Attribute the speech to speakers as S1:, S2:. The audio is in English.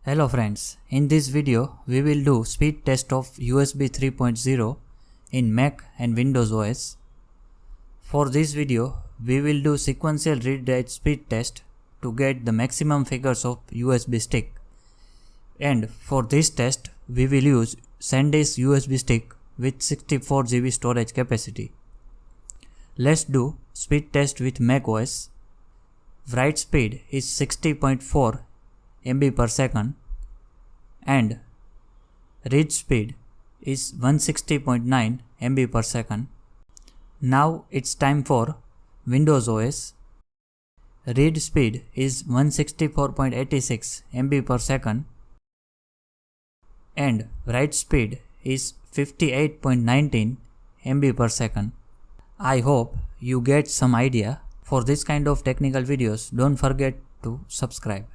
S1: Hello friends, in this video we will do speed test of USB 3.0 in Mac and Windows OS. For this video we will do sequential read-write speed test to get the maximum figures of USB stick. And for this test we will use SanDisk USB stick with 64 GB storage capacity. Let's do speed test with Mac OS. Write speed is 60.4 MB per second and read speed is 160.9 MB per second. Now it's time for Windows OS. Read speed is 164.86 MB per second and write speed is 58.19 MB per second. I hope you get some idea. For this kind of technical videos, don't forget to subscribe.